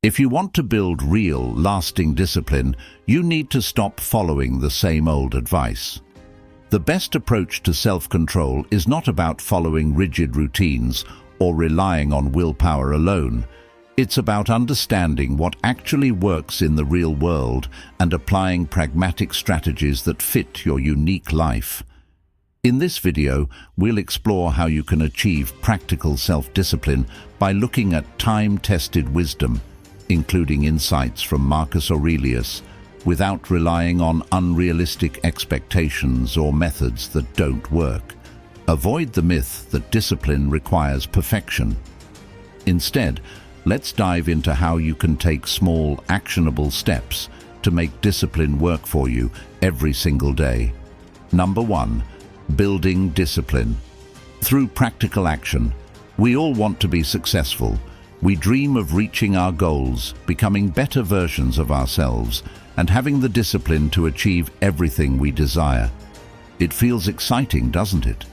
If you want to build real, lasting discipline, you need to stop following the same old advice. The best approach to self-control is not about following rigid routines or relying on willpower alone. It's about understanding what actually works in the real world and applying pragmatic strategies that fit your unique life. In this video, we'll explore how you can achieve practical self-discipline by looking at time-tested wisdom, including insights from Marcus Aurelius, without relying on unrealistic expectations or methods that don't work. Avoid the myth that discipline requires perfection. Instead, let's dive into how you can take small, actionable steps to make discipline work for you every single day. Number 1. Building discipline. Through practical action, we all want to be successful. We dream of reaching our goals, becoming better versions of ourselves, and having the discipline to achieve everything we desire. It feels exciting, doesn't it?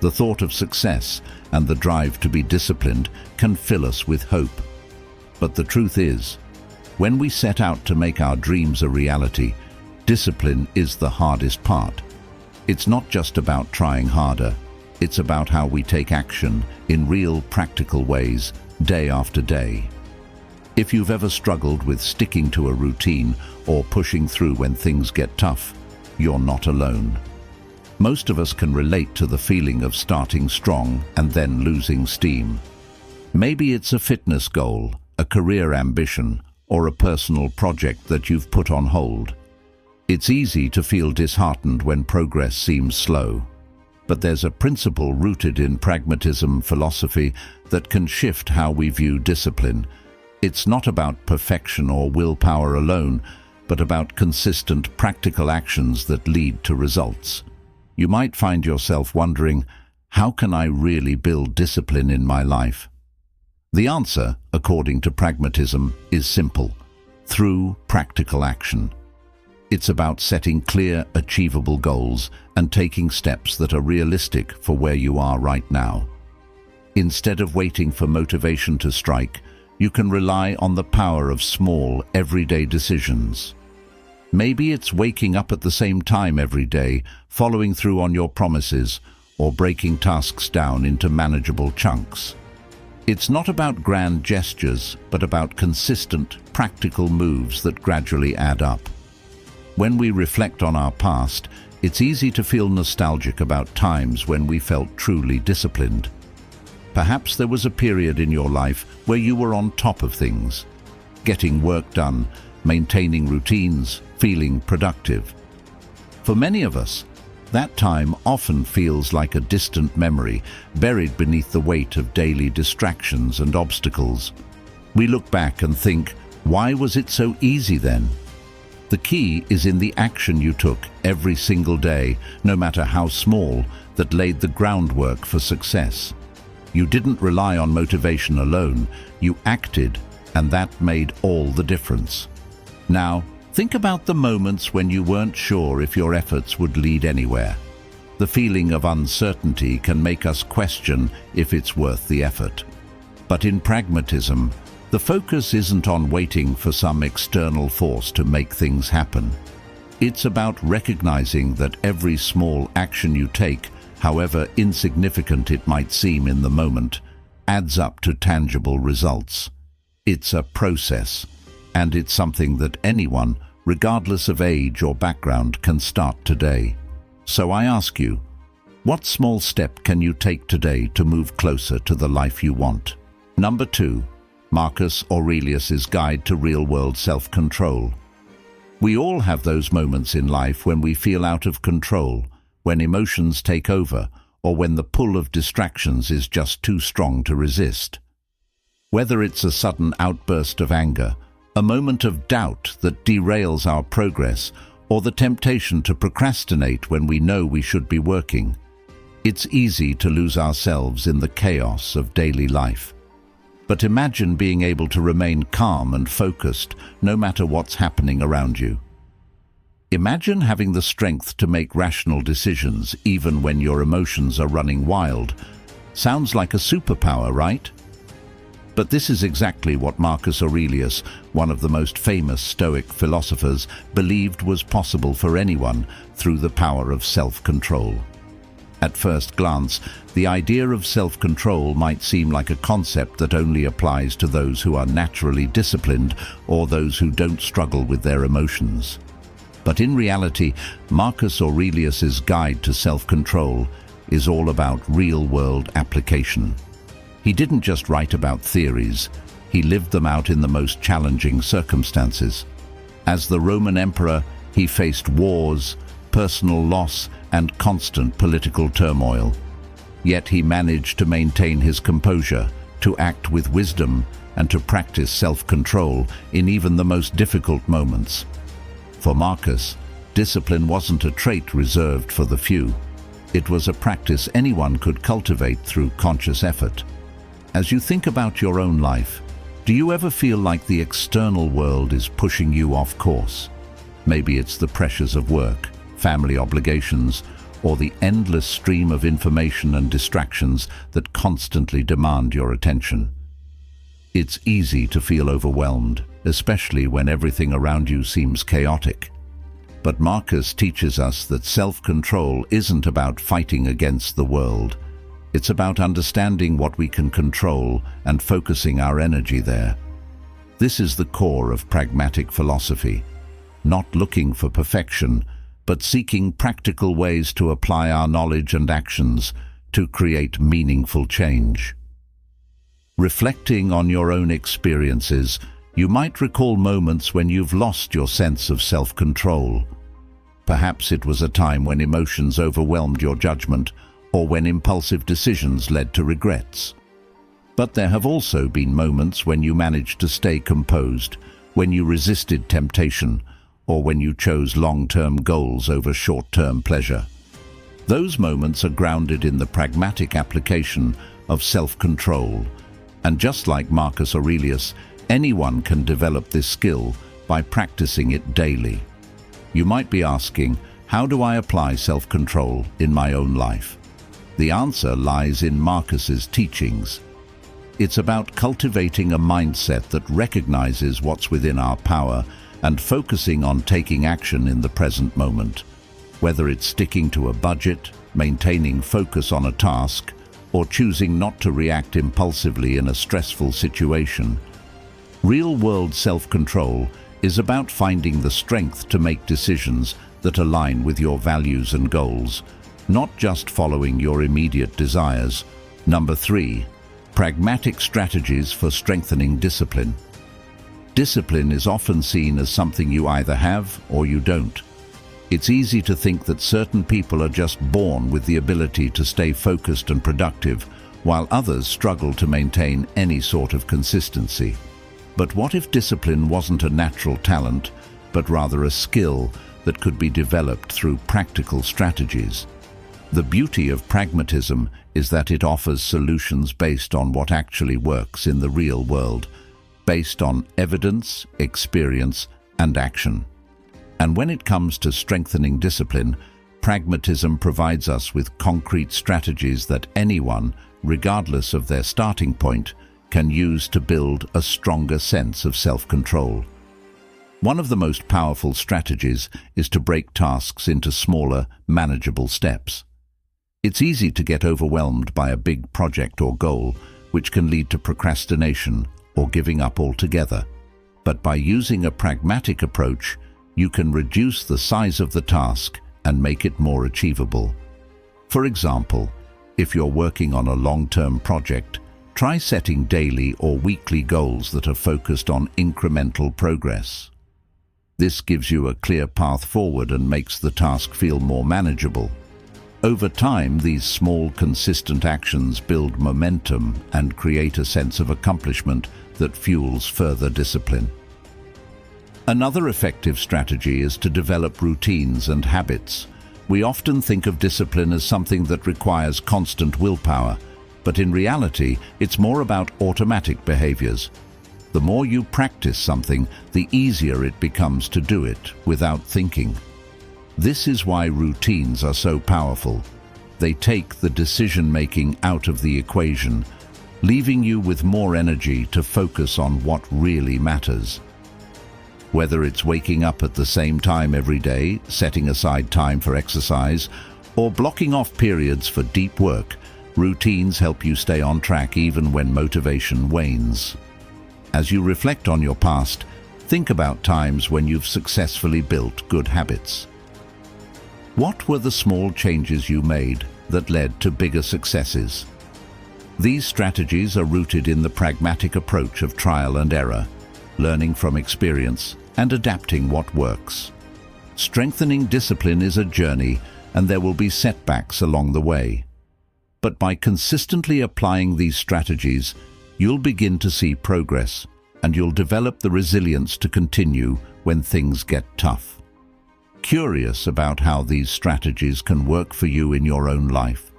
The thought of success and the drive to be disciplined can fill us with hope. But the truth is, when we set out to make our dreams a reality, discipline is the hardest part. It's not just about trying harder. It's about how we take action in real, practical ways, day after day. If you've ever struggled with sticking to a routine or pushing through when things get tough, you're not alone. Most of us can relate to the feeling of starting strong and then losing steam. Maybe it's a fitness goal, a career ambition, or a personal project that you've put on hold. It's easy to feel disheartened when progress seems slow. But there's a principle rooted in pragmatism philosophy that can shift how we view discipline. It's not about perfection or willpower alone, but about consistent, practical actions that lead to results. You might find yourself wondering, how can I really build discipline in my life? The answer, according to pragmatism, is simple: through practical action. It's about setting clear, achievable goals and taking steps that are realistic for where you are right now. Instead of waiting for motivation to strike, you can rely on the power of small, everyday decisions. Maybe it's waking up at the same time every day, following through on your promises, or breaking tasks down into manageable chunks. It's not about grand gestures, but about consistent, practical moves that gradually add up. When we reflect on our past, it's easy to feel nostalgic about times when we felt truly disciplined. Perhaps there was a period in your life where you were on top of things, getting work done, maintaining routines, feeling productive. For many of us, that time often feels like a distant memory, buried beneath the weight of daily distractions and obstacles. We look back and think, why was it so easy then? The key is in the action you took every single day, no matter how small, that laid the groundwork for success. You didn't rely on motivation alone, you acted, and that made all the difference. Now, think about the moments when you weren't sure if your efforts would lead anywhere. The feeling of uncertainty can make us question if it's worth the effort. But in pragmatism, the focus isn't on waiting for some external force to make things happen. It's about recognizing that every small action you take, however insignificant it might seem in the moment, adds up to tangible results. It's a process, and it's something that anyone, regardless of age or background, can start today. So I ask you, what small step can you take today to move closer to the life you want? Number 2. Marcus Aurelius's Guide to Real-World Self-Control. We all have those moments in life when we feel out of control, when emotions take over, or when the pull of distractions is just too strong to resist. Whether it's a sudden outburst of anger, a moment of doubt that derails our progress, or the temptation to procrastinate when we know we should be working, it's easy to lose ourselves in the chaos of daily life. But imagine being able to remain calm and focused no matter what's happening around you. Imagine having the strength to make rational decisions even when your emotions are running wild. Sounds like a superpower, right? But this is exactly what Marcus Aurelius, one of the most famous Stoic philosophers, believed was possible for anyone through the power of self-control. At first glance, the idea of self-control might seem like a concept that only applies to those who are naturally disciplined or those who don't struggle with their emotions. But in reality, Marcus Aurelius's guide to self-control is all about real-world application. He didn't just write about theories, he lived them out in the most challenging circumstances. As the Roman emperor, he faced wars, personal loss, and constant political turmoil. Yet he managed to maintain his composure, to act with wisdom, and to practice self-control in even the most difficult moments. For Marcus, discipline wasn't a trait reserved for the few. It was a practice anyone could cultivate through conscious effort. As you think about your own life, do you ever feel like the external world is pushing you off course? Maybe it's the pressures of work, family obligations, or the endless stream of information and distractions that constantly demand your attention. It's easy to feel overwhelmed, especially when everything around you seems chaotic. But Marcus teaches us that self-control isn't about fighting against the world. It's about understanding what we can control and focusing our energy there. This is the core of pragmatic philosophy, not looking for perfection, but seeking practical ways to apply our knowledge and actions to create meaningful change. Reflecting on your own experiences, you might recall moments when you've lost your sense of self-control. Perhaps it was a time when emotions overwhelmed your judgment, or when impulsive decisions led to regrets. But there have also been moments when you managed to stay composed, when you resisted temptation, or when you chose long-term goals over short-term pleasure. Those moments are grounded in the pragmatic application of self-control. And just like Marcus Aurelius, anyone can develop this skill by practicing it daily. You might be asking, how do I apply self-control in my own life? The answer lies in Marcus's teachings. It's about cultivating a mindset that recognizes what's within our power and focusing on taking action in the present moment. Whether it's sticking to a budget, maintaining focus on a task, or choosing not to react impulsively in a stressful situation. Real-world self-control is about finding the strength to make decisions that align with your values and goals, not just following your immediate desires. Number 3, pragmatic strategies for strengthening discipline. Discipline is often seen as something you either have or you don't. It's easy to think that certain people are just born with the ability to stay focused and productive, while others struggle to maintain any sort of consistency. But what if discipline wasn't a natural talent, but rather a skill that could be developed through practical strategies? The beauty of pragmatism is that it offers solutions based on what actually works in the real world, based on evidence, experience, and action. And when it comes to strengthening discipline, pragmatism provides us with concrete strategies that anyone, regardless of their starting point, can use to build a stronger sense of self-control. One of the most powerful strategies is to break tasks into smaller, manageable steps. It's easy to get overwhelmed by a big project or goal, which can lead to procrastination or giving up altogether. But by using a pragmatic approach, you can reduce the size of the task and make it more achievable. For example, if you're working on a long-term project, try setting daily or weekly goals that are focused on incremental progress. This gives you a clear path forward and makes the task feel more manageable. Over time, these small, consistent actions build momentum and create a sense of accomplishment that fuels further discipline. Another effective strategy is to develop routines and habits. We often think of discipline as something that requires constant willpower, but in reality, it's more about automatic behaviors. The more you practice something, the easier it becomes to do it without thinking. This is why routines are so powerful. They take the decision-making out of the equation, leaving you with more energy to focus on what really matters. Whether it's waking up at the same time every day, setting aside time for exercise, or blocking off periods for deep work, routines help you stay on track even when motivation wanes. As you reflect on your past, think about times when you've successfully built good habits. What were the small changes you made that led to bigger successes? These strategies are rooted in the pragmatic approach of trial and error, learning from experience and adapting what works. Strengthening discipline is a journey, and there will be setbacks along the way. But by consistently applying these strategies, you'll begin to see progress, and you'll develop the resilience to continue when things get tough. Curious about how these strategies can work for you in your own life?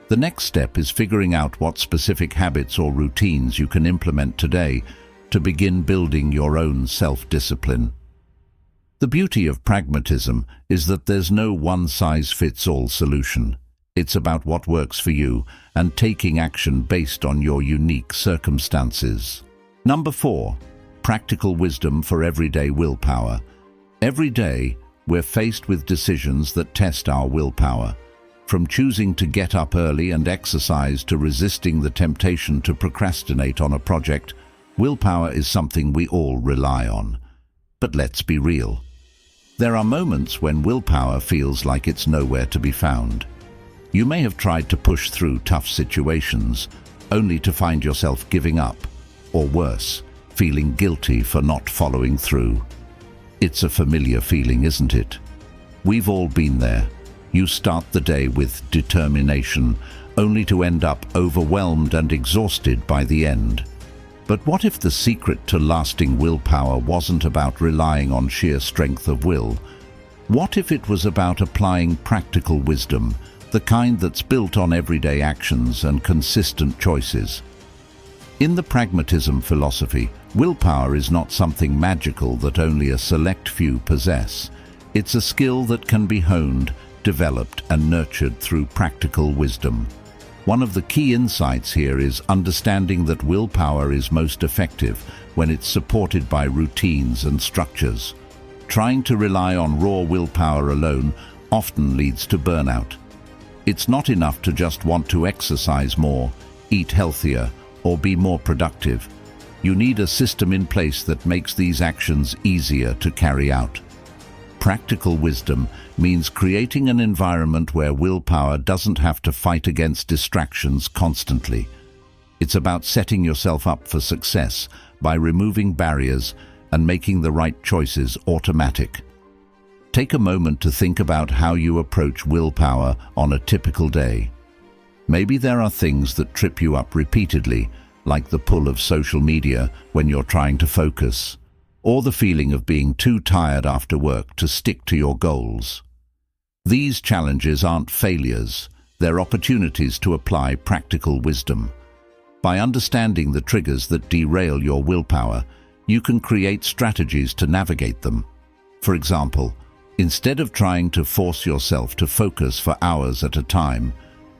The next step is figuring out what specific habits or routines you can implement today to begin building your own self-discipline. The beauty of pragmatism is that there's no one-size-fits-all solution. It's about what works for you and taking action based on your unique circumstances. Number 4, practical wisdom for everyday willpower. Every day, we're faced with decisions that test our willpower. From choosing to get up early and exercise to resisting the temptation to procrastinate on a project, willpower is something we all rely on. But let's be real. There are moments when willpower feels like it's nowhere to be found. You may have tried to push through tough situations, only to find yourself giving up, or worse, feeling guilty for not following through. It's a familiar feeling, isn't it? We've all been there. You start the day with determination, only to end up overwhelmed and exhausted by the end. But what if the secret to lasting willpower wasn't about relying on sheer strength of will? What if it was about applying practical wisdom, the kind that's built on everyday actions and consistent choices? In the Pragmatism Philosophy, willpower is not something magical that only a select few possess. It's a skill that can be honed, developed and nurtured through practical wisdom. One of the key insights here is understanding that willpower is most effective when it's supported by routines and structures. Trying to rely on raw willpower alone often leads to burnout. It's not enough to just want to exercise more, eat healthier, or be more productive. You need a system in place that makes these actions easier to carry out. Practical wisdom means creating an environment where willpower doesn't have to fight against distractions constantly. It's about setting yourself up for success by removing barriers and making the right choices automatic. Take a moment to think about how you approach willpower on a typical day. Maybe there are things that trip you up repeatedly, like the pull of social media when you're trying to focus, or the feeling of being too tired after work to stick to your goals. These challenges aren't failures, they're opportunities to apply practical wisdom. By understanding the triggers that derail your willpower, you can create strategies to navigate them. For example, instead of trying to force yourself to focus for hours at a time,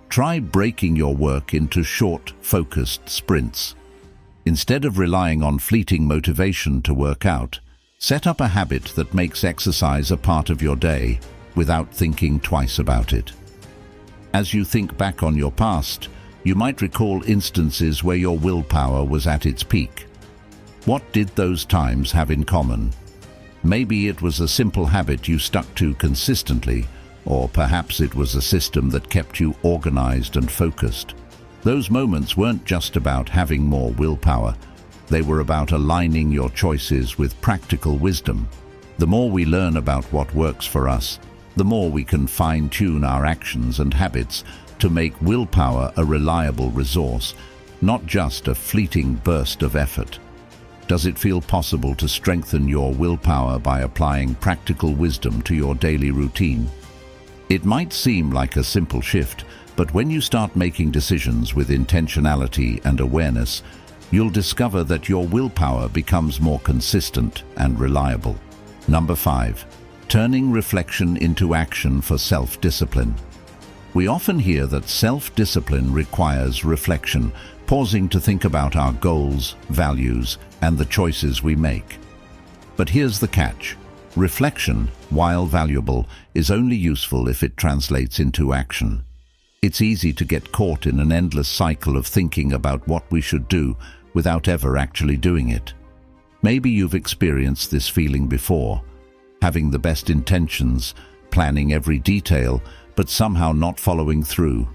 try breaking your work into short, focused sprints. Instead of relying on fleeting motivation to work out, set up a habit that makes exercise a part of your day without thinking twice about it. As you think back on your past, you might recall instances where your willpower was at its peak. What did those times have in common? Maybe it was a simple habit you stuck to consistently, or perhaps it was a system that kept you organized and focused. Those moments weren't just about having more willpower. They were about aligning your choices with practical wisdom. The more we learn about what works for us, the more we can fine-tune our actions and habits to make willpower a reliable resource, not just a fleeting burst of effort. Does it feel possible to strengthen your willpower by applying practical wisdom to your daily routine? It might seem like a simple shift, but when you start making decisions with intentionality and awareness, you'll discover that your willpower becomes more consistent and reliable. Number 5. Turning reflection into action for self-discipline. We often hear that self-discipline requires reflection, pausing to think about our goals, values, and the choices we make. But here's the catch. Reflection, while valuable, is only useful if it translates into action. It's easy to get caught in an endless cycle of thinking about what we should do without ever actually doing it. Maybe you've experienced this feeling before, having the best intentions, planning every detail, but somehow not following through.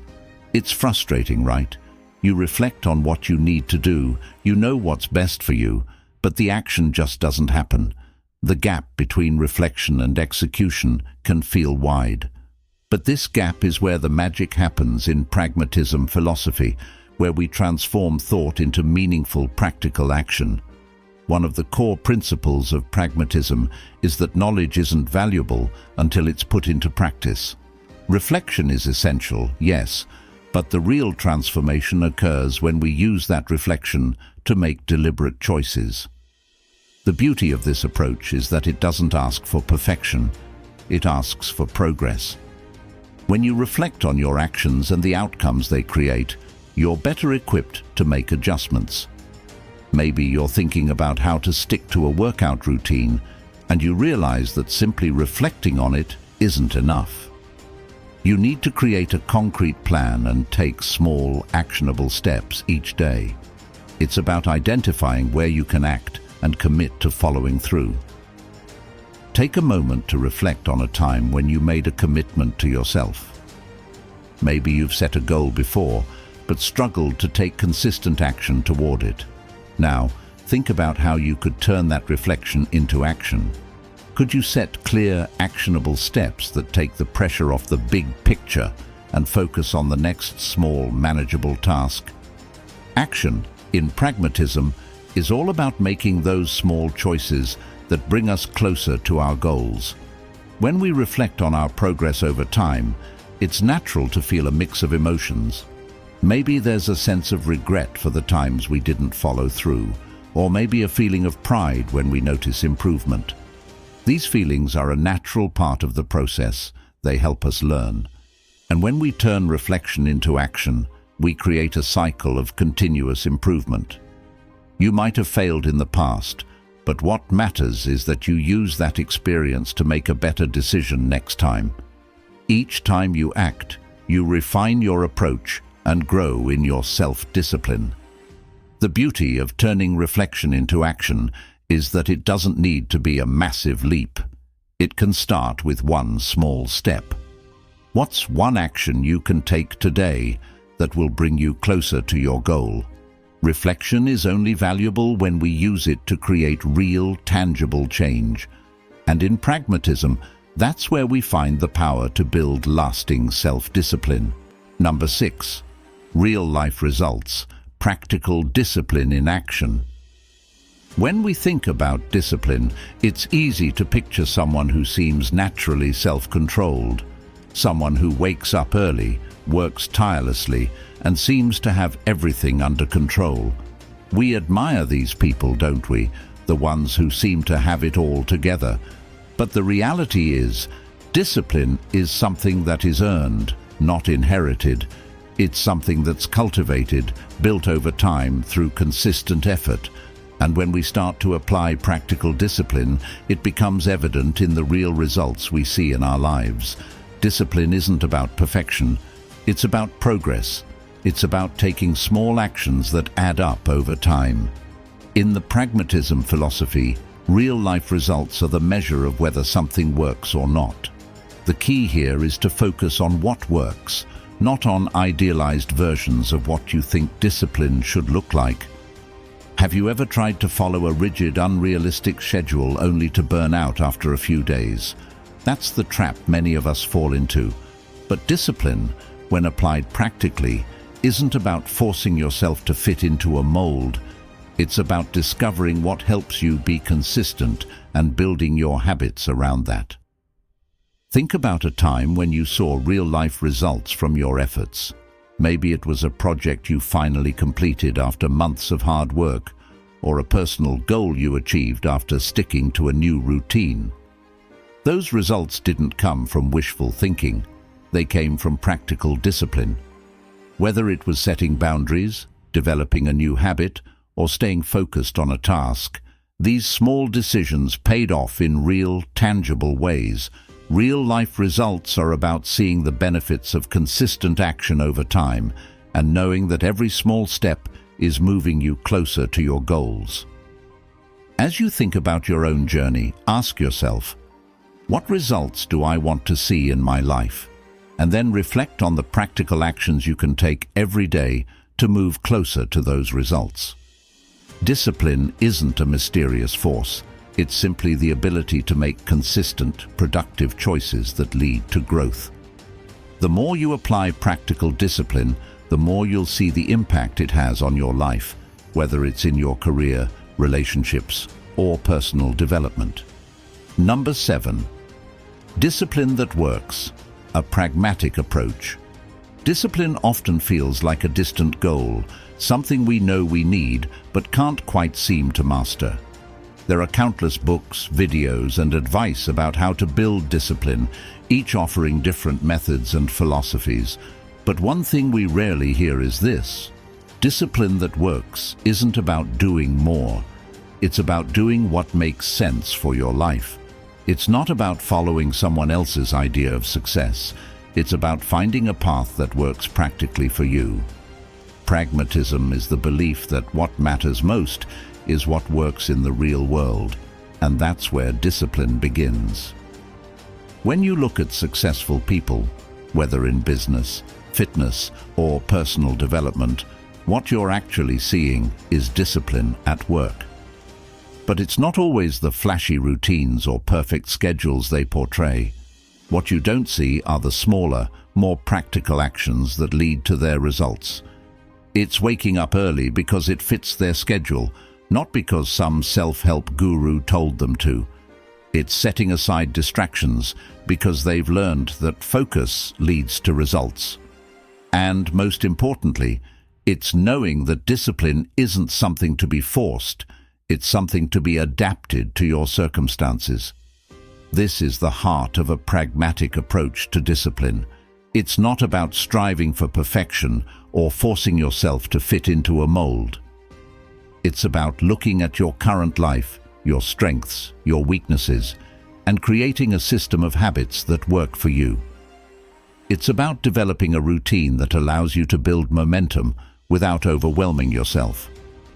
It's frustrating, right? You reflect on what you need to do, you know what's best for you, but the action just doesn't happen. The gap between reflection and execution can feel wide. But this gap is where the magic happens in pragmatism philosophy, where we transform thought into meaningful, practical action. One of the core principles of pragmatism is that knowledge isn't valuable until it's put into practice. Reflection is essential, yes, but the real transformation occurs when we use that reflection to make deliberate choices. The beauty of this approach is that it doesn't ask for perfection, it asks for progress. When you reflect on your actions and the outcomes they create, you're better equipped to make adjustments. Maybe you're thinking about how to stick to a workout routine, and you realize that simply reflecting on it isn't enough. You need to create a concrete plan and take small, actionable steps each day. It's about identifying where you can act and commit to following through. Take a moment to reflect on a time when you made a commitment to yourself. Maybe you've set a goal before, but struggled to take consistent action toward it. Now, think about how you could turn that reflection into action. Could you set clear, actionable steps that take the pressure off the big picture and focus on the next small, manageable task? Action, in pragmatism, is all about making those small choices that bring us closer to our goals. When we reflect on our progress over time, it's natural to feel a mix of emotions. Maybe there's a sense of regret for the times we didn't follow through, or maybe a feeling of pride when we notice improvement. These feelings are a natural part of the process. They help us learn. And when we turn reflection into action, we create a cycle of continuous improvement. You might have failed in the past, but what matters is that you use that experience to make a better decision next time. Each time you act, you refine your approach and grow in your self-discipline. The beauty of turning reflection into action is that it doesn't need to be a massive leap. It can start with one small step. What's one action you can take today that will bring you closer to your goal? Reflection is only valuable when we use it to create real, tangible change. And in pragmatism, that's where we find the power to build lasting self-discipline. Number 6. Real-life results. Practical discipline in action. When we think about discipline, it's easy to picture someone who seems naturally self-controlled, someone who wakes up early, works tirelessly, and seems to have everything under control. We admire these people, don't we? The ones who seem to have it all together. But the reality is, discipline is something that is earned, not inherited. It's something that's cultivated, built over time through consistent effort. And when we start to apply practical discipline, it becomes evident in the real results we see in our lives. Discipline isn't about perfection. It's about progress. It's about taking small actions that add up over time. In the pragmatism philosophy, real-life results are the measure of whether something works or not. The key here is to focus on what works, not on idealized versions of what you think discipline should look like. Have you ever tried to follow a rigid, unrealistic schedule only to burn out after a few days? That's the trap many of us fall into. But discipline, when applied practically, isn't about forcing yourself to fit into a mold. It's about discovering what helps you be consistent and building your habits around that. Think about a time when you saw real-life results from your efforts. Maybe it was a project you finally completed after months of hard work, or a personal goal you achieved after sticking to a new routine. Those results didn't come from wishful thinking. They came from practical discipline. Whether it was setting boundaries, developing a new habit, or staying focused on a task, these small decisions paid off in real, tangible ways. Real-life results are about seeing the benefits of consistent action over time and knowing that every small step is moving you closer to your goals. As you think about your own journey, ask yourself, what results do I want to see in my life? And then reflect on the practical actions you can take every day to move closer to those results. Discipline isn't a mysterious force. It's simply the ability to make consistent, productive choices that lead to growth. The more you apply practical discipline, the more you'll see the impact it has on your life, whether it's in your career, relationships, or personal development. Number 7. Discipline that works. A pragmatic approach. Discipline often feels like a distant goal, something we know we need but can't quite seem to master. There are countless books, videos, and advice about how to build discipline, each offering different methods and philosophies. But one thing we rarely hear is this: discipline that works isn't about doing more. It's about doing what makes sense for your life. It's not about following someone else's idea of success. It's about finding a path that works practically for you. Pragmatism is the belief that what matters most is what works in the real world, and that's where discipline begins. When you look at successful people, whether in business, fitness, or personal development, what you're actually seeing is discipline at work. But it's not always the flashy routines or perfect schedules they portray. What you don't see are the smaller, more practical actions that lead to their results. It's waking up early because it fits their schedule, not because some self-help guru told them to. It's setting aside distractions because they've learned that focus leads to results. And most importantly, it's knowing that discipline isn't something to be forced. It's something to be adapted to your circumstances. This is the heart of a pragmatic approach to discipline. It's not about striving for perfection or forcing yourself to fit into a mold. It's about looking at your current life, your strengths, your weaknesses, and creating a system of habits that work for you. It's about developing a routine that allows you to build momentum without overwhelming yourself.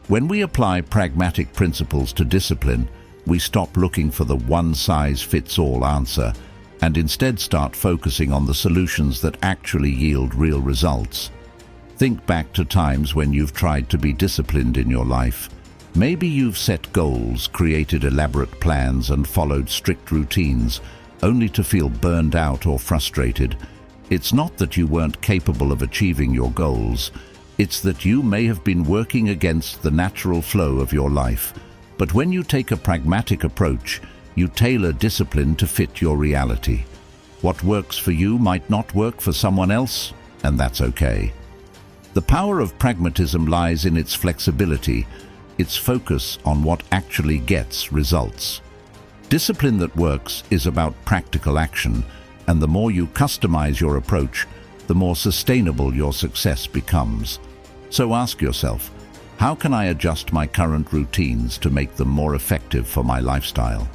When we apply pragmatic principles to discipline, we stop looking for the one-size-fits-all answer and instead start focusing on the solutions that actually yield real results. Think back to times when you've tried to be disciplined in your life. Maybe you've set goals, created elaborate plans, and followed strict routines, only to feel burned out or frustrated. It's not that you weren't capable of achieving your goals. It's that you may have been working against the natural flow of your life. But when you take a pragmatic approach, you tailor discipline to fit your reality. What works for you might not work for someone else, and that's okay. The power of pragmatism lies in its flexibility, its focus on what actually gets results. Discipline that works is about practical action, and the more you customize your approach, the more sustainable your success becomes. So ask yourself, how can I adjust my current routines to make them more effective for my lifestyle?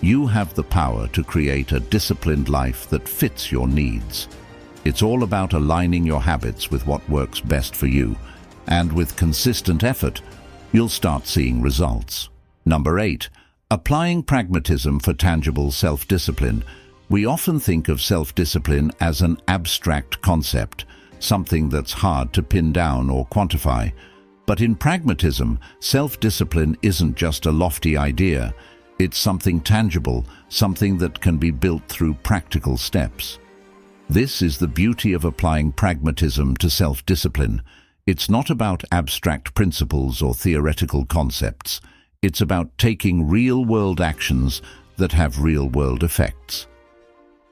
You have the power to create a disciplined life that fits your needs. It's all about aligning your habits with what works best for you, and with consistent effort, you'll start seeing results. Number 8. Applying pragmatism for tangible self-discipline. We often think of self-discipline as an abstract concept, something that's hard to pin down or quantify. But in pragmatism, self-discipline isn't just a lofty idea. It's something tangible, something that can be built through practical steps. This is the beauty of applying pragmatism to self-discipline. It's not about abstract principles or theoretical concepts. It's about taking real-world actions that have real-world effects.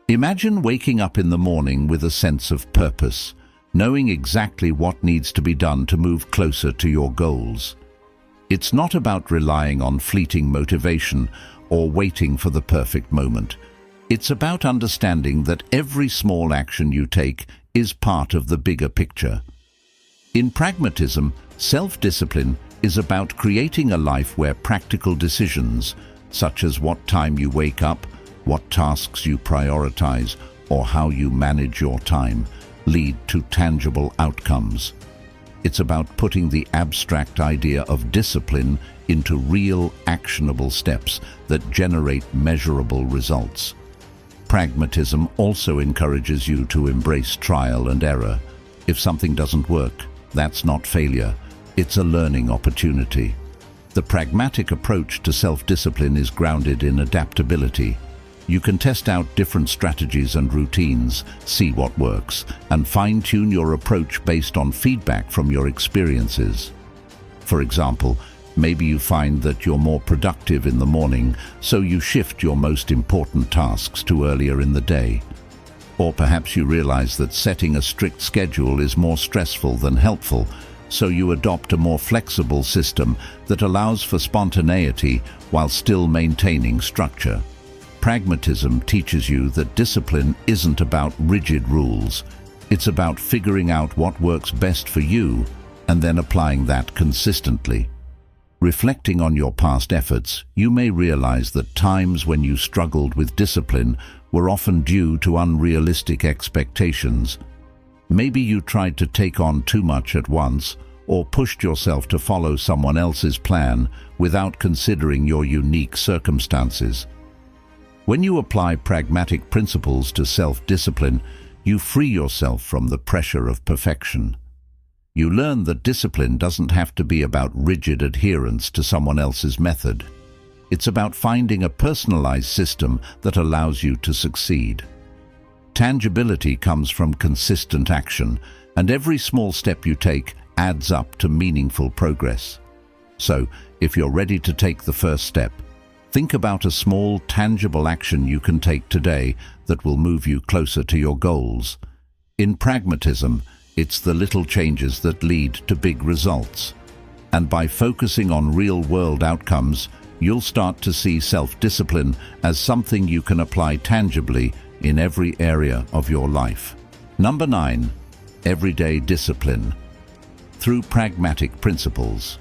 Imagine waking up in the morning with a sense of purpose, knowing exactly what needs to be done to move closer to your goals. It's not about relying on fleeting motivation or waiting for the perfect moment. It's about understanding that every small action you take is part of the bigger picture. In pragmatism, Self-discipline is about creating a life where practical decisions, such as what time you wake up, what tasks you prioritize, or how you manage your time, lead to tangible outcomes. It's about putting the abstract idea of discipline into real, actionable steps that generate measurable results. Pragmatism also encourages you to embrace trial and error. If something doesn't work, that's not failure, it's a learning opportunity. The pragmatic approach to self-discipline is grounded in adaptability. You can test out different strategies and routines, see what works, and fine-tune your approach based on feedback from your experiences. For example, maybe you find that you're more productive in the morning, so you shift your most important tasks to earlier in the day. Or perhaps you realize that setting a strict schedule is more stressful than helpful, so you adopt a more flexible system that allows for spontaneity while still maintaining structure. Pragmatism teaches you that discipline isn't about rigid rules. It's about figuring out what works best for you and then applying that consistently. Reflecting on your past efforts, you may realize that times when you struggled with discipline were often due to unrealistic expectations. Maybe you tried to take on too much at once or pushed yourself to follow someone else's plan without considering your unique circumstances. When you apply pragmatic principles to self-discipline, you free yourself from the pressure of perfection. You learn that discipline doesn't have to be about rigid adherence to someone else's method. It's about finding a personalized system that allows you to succeed. Tangibility comes from consistent action, and every small step you take adds up to meaningful progress. So, if you're ready to take the first step, think about a small, tangible action you can take today that will move you closer to your goals. In pragmatism, it's the little changes that lead to big results. And by focusing on real-world outcomes, you'll start to see self-discipline as something you can apply tangibly in every area of your life. Number 9. Everyday discipline. Through pragmatic principles.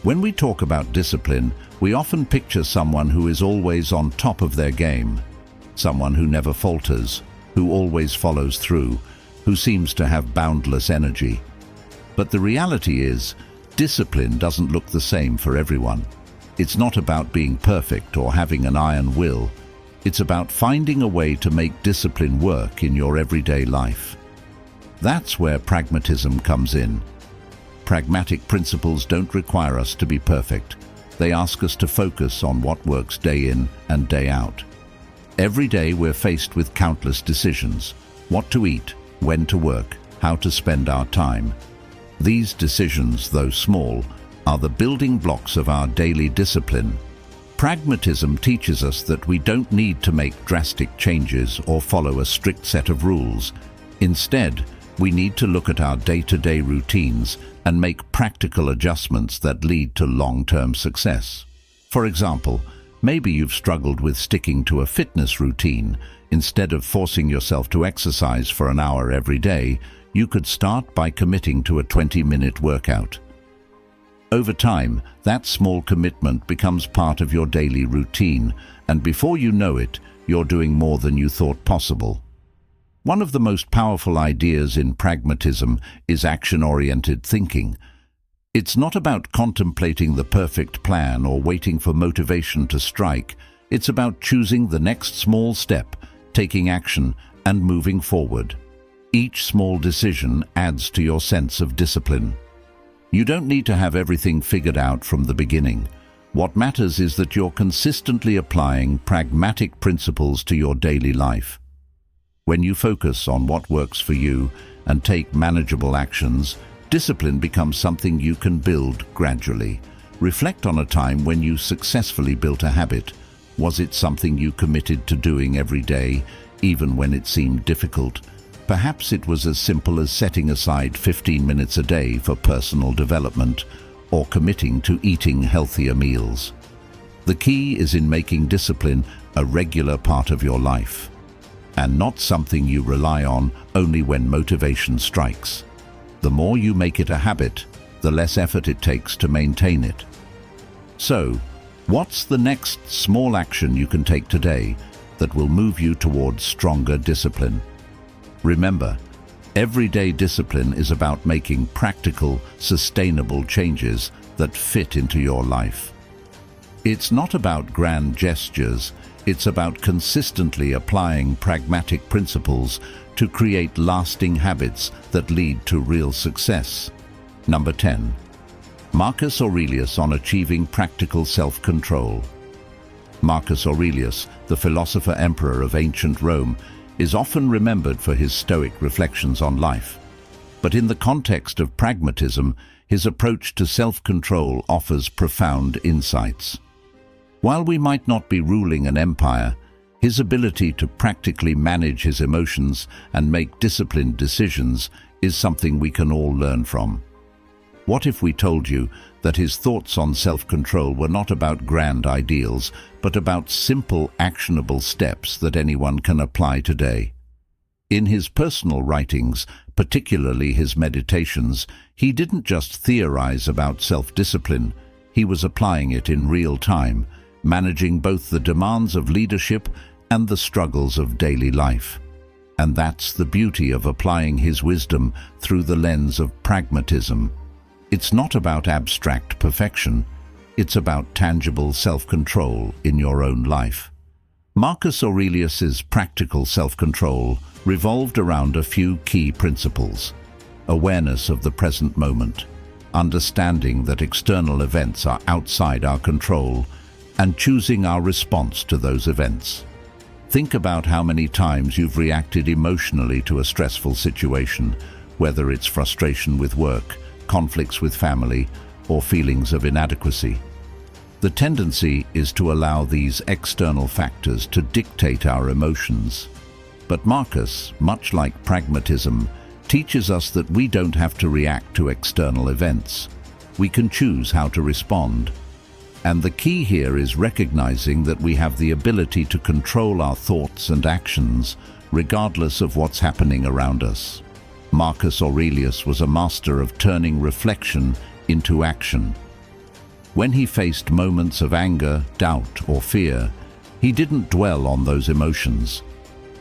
When we talk about discipline, we often picture someone who is always on top of their game, someone who never falters, who always follows through, who seems to have boundless energy. But the reality is, discipline doesn't look the same for everyone. It's not about being perfect or having an iron will. It's about finding a way to make discipline work in your everyday life. That's where pragmatism comes in. Pragmatic principles don't require us to be perfect. They ask us to focus on what works day in and day out. Every day we're faced with countless decisions: what to eat, when to work, how to spend our time. These decisions, though small, are the building blocks of our daily discipline. Pragmatism teaches us that we don't need to make drastic changes or follow a strict set of rules. Instead, we need to look at our day-to-day routines and make practical adjustments that lead to long-term success. For example, maybe you've struggled with sticking to a fitness routine. Instead of forcing yourself to exercise for an hour every day, you could start by committing to a 20-minute workout. Over time, that small commitment becomes part of your daily routine, and before you know it, you're doing more than you thought possible. One of the most powerful ideas in pragmatism is action-oriented thinking. It's not about contemplating the perfect plan or waiting for motivation to strike. It's about choosing the next small step, taking action, and moving forward. Each small decision adds to your sense of discipline. You don't need to have everything figured out from the beginning. What matters is that you're consistently applying pragmatic principles to your daily life. When you focus on what works for you and take manageable actions, discipline becomes something you can build gradually. Reflect on a time when you successfully built a habit. Was it something you committed to doing every day, even when it seemed difficult? Perhaps it was as simple as setting aside 15 minutes a day for personal development, or committing to eating healthier meals. The key is in making discipline a regular part of your life, and not something you rely on only when motivation strikes. The more you make it a habit, the less effort it takes to maintain it. So, what's the next small action you can take today that will move you towards stronger discipline? Remember, everyday discipline is about making practical, sustainable changes that fit into your life. It's not about grand gestures, it's about consistently applying pragmatic principles to create lasting habits that lead to real success. Number 10. Marcus Aurelius on achieving practical self-control. Marcus Aurelius, the philosopher-emperor of ancient Rome, is often remembered for his stoic reflections on life. But in the context of pragmatism, his approach to self-control offers profound insights. While we might not be ruling an empire, his ability to practically manage his emotions and make disciplined decisions is something we can all learn from. What if we told you that his thoughts on self-control were not about grand ideals, but about simple, actionable steps that anyone can apply today? In his personal writings, particularly his meditations, he didn't just theorize about self-discipline, he was applying it in real time, managing both the demands of leadership and the struggles of daily life. And that's the beauty of applying his wisdom through the lens of pragmatism. It's not about abstract perfection, it's about tangible self-control in your own life. Marcus Aurelius's practical self-control revolved around a few key principles: awareness of the present moment, understanding that external events are outside our control, and choosing our response to those events. Think about how many times you've reacted emotionally to a stressful situation, whether it's frustration with work, conflicts with family, or feelings of inadequacy. The tendency is to allow these external factors to dictate our emotions. But Marcus, much like pragmatism, teaches us that we don't have to react to external events. We can choose how to respond. And the key here is recognizing that we have the ability to control our thoughts and actions, regardless of what's happening around us. Marcus Aurelius was a master of turning reflection into action. When he faced moments of anger, doubt, or fear, he didn't dwell on those emotions.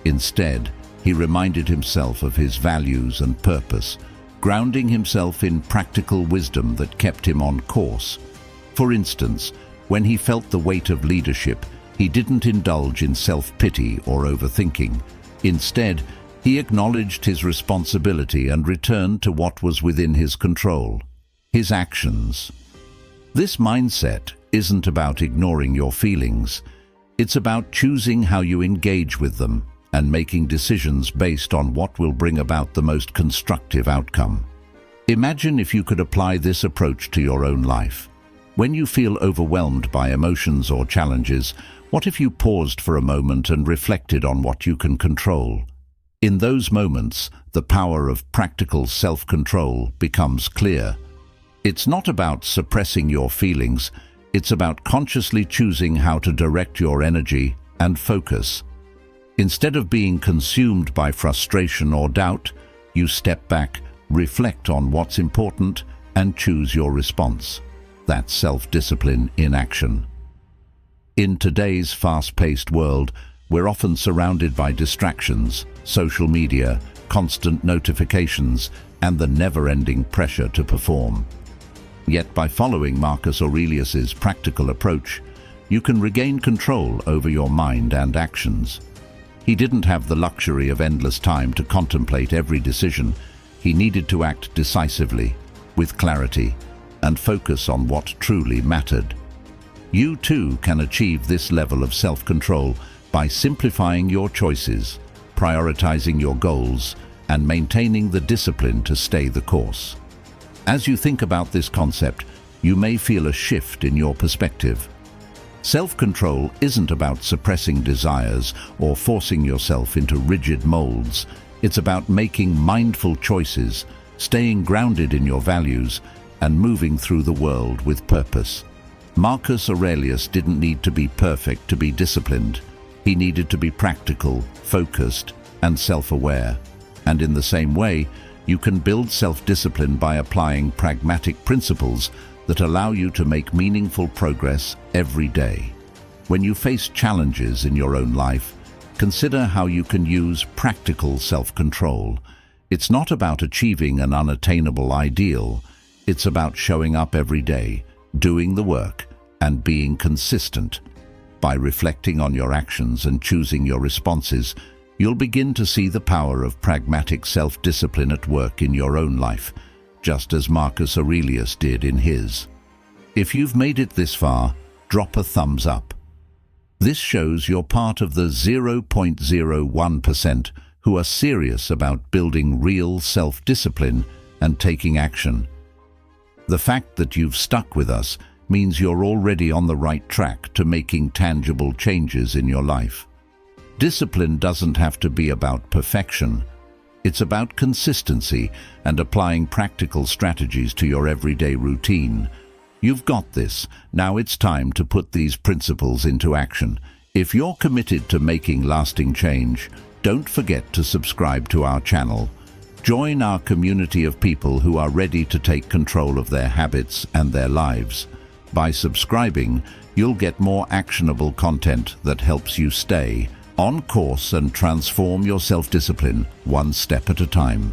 Instead, he reminded himself of his values and purpose, grounding himself in practical wisdom that kept him on course. For instance, when he felt the weight of leadership, he didn't indulge in self-pity or overthinking. Instead, he acknowledged his responsibility and returned to what was within his control: his actions. This mindset isn't about ignoring your feelings. It's about choosing how you engage with them and making decisions based on what will bring about the most constructive outcome. Imagine if you could apply this approach to your own life. When you feel overwhelmed by emotions or challenges, what if you paused for a moment and reflected on what you can control? In those moments, the power of practical self-control becomes clear. It's not about suppressing your feelings, it's about consciously choosing how to direct your energy and focus. Instead of being consumed by frustration or doubt, you step back, reflect on what's important, and choose your response. That's self-discipline in action. In today's fast-paced world, we're often surrounded by distractions, social media, constant notifications, and the never-ending pressure to perform. Yet by following Marcus Aurelius's practical approach, you can regain control over your mind and actions. He didn't have the luxury of endless time to contemplate every decision. He needed to act decisively, with clarity, and focus on what truly mattered. You too can achieve this level of self-control by simplifying your choices, prioritizing your goals, and maintaining the discipline to stay the course. As you think about this concept, you may feel a shift in your perspective. Self-control isn't about suppressing desires or forcing yourself into rigid molds. It's about making mindful choices, staying grounded in your values, and moving through the world with purpose. Marcus Aurelius didn't need to be perfect to be disciplined. He needed to be practical, focused, and self-aware. And in the same way, You can build self-discipline by applying pragmatic principles that allow you to make meaningful progress every day. When you face challenges in your own life, consider how you can use practical self-control. It's not about achieving an unattainable ideal. It's about showing up every day, doing the work, and being consistent. By reflecting on your actions and choosing your responses, you'll begin to see the power of pragmatic self-discipline at work in your own life, just as Marcus Aurelius did in his. If you've made it this far, drop a thumbs up. This shows you're part of the 0.01% who are serious about building real self-discipline and taking action. The fact that you've stuck with us means you're already on the right track to making tangible changes in your life. Discipline doesn't have to be about perfection. It's about consistency and applying practical strategies to your everyday routine. You've got this. Now it's time to put these principles into action. If you're committed to making lasting change, don't forget to subscribe to our channel. Join our community of people who are ready to take control of their habits and their lives. By subscribing, you'll get more actionable content that helps you stay on course and transform your self-discipline one step at a time.